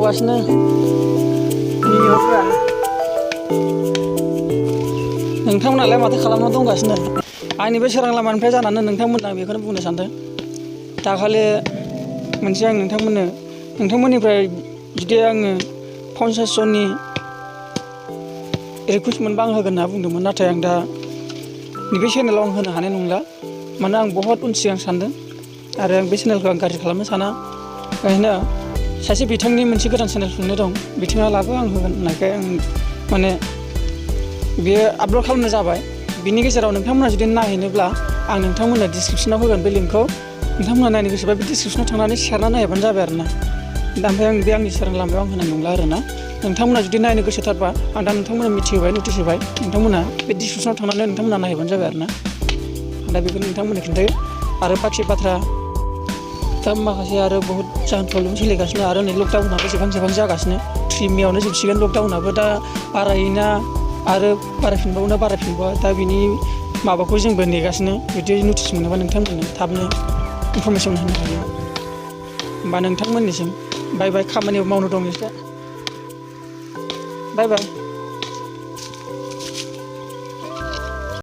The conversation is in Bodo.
खालामबावगासिनो भिडिअफ्रा नोंथांमोनालाय माथो खालामना दंगासिनो आंनि बे सोरां लामानिफ्राय जानानै नोंथांमोना बेखौनो बुंनो सानदों दाखालि मोनसे आं नोंथांमोननिफ्राय जुदि आङो 50 जननि रिकुवेस्ट मोनबा आं होगोन होनना बुंदोंमोन नाथाय आं दा नैबे चेनेलाव आं होनो हानाय नंला मानोना आं बहुत उन सिगां सानदों आरो आं बे चेनेलखौ आं गाज्रि खालामनो साना ओंखायनो सासे बिथांनि मोनसे गोदान चेनेल खुलिनो दं बिथाङा लाबो आं होगोन होननायखाय आं माने बेयो आपल'ड खालामनो जाबाय बिनि गेजेराव नोंथांमोना जुदि नायहैनोब्ला आं नोंथांमोननो डिसक्रिपसनाव होगोन बे लिंकखौ नोंथांमोना नायनो गोसोबा बे डिसक्रिपसनाव थांनानै सेरना नायहैबानो जाबाय आरो ना दा ओमफ्राय आं बे आंनि सोरां लामायाव आं होनाय नंला आरो ना नोंथांमोना जुदि नायनो गोसोथारबा आं दा नोंथांमोना मिथिहोबाय नटिस होबाय नोंथांमोना बे डिसक्रिपसनाव थांनानै नोंथांमोना नायहैबानो जाबाय आरो ना दा बेखौ नोंथांमोननो खिन्थायो आरो बाखि बाथ्रा दा माखासे आरो बहुत जाहोन प्रब्लेम सोलिगासिनो आरो नै लकडाउनाबो जोबहां जागासिनो 3 मेआवनो जोबसिगोन लकडाउनाबो दा बारायोना आरो बारायफिनबावोना बारायफिनबावा दा बिनि माबाखौ जोंबो नेगासिनो जुदि नटिस मोनोबा नोंथांमोननो थाबनो इनफरमेसन होनो हायो होमबा नोंथांमोननिसिम बाय बाय खामानियाव मावनो दं एसे बाय बाय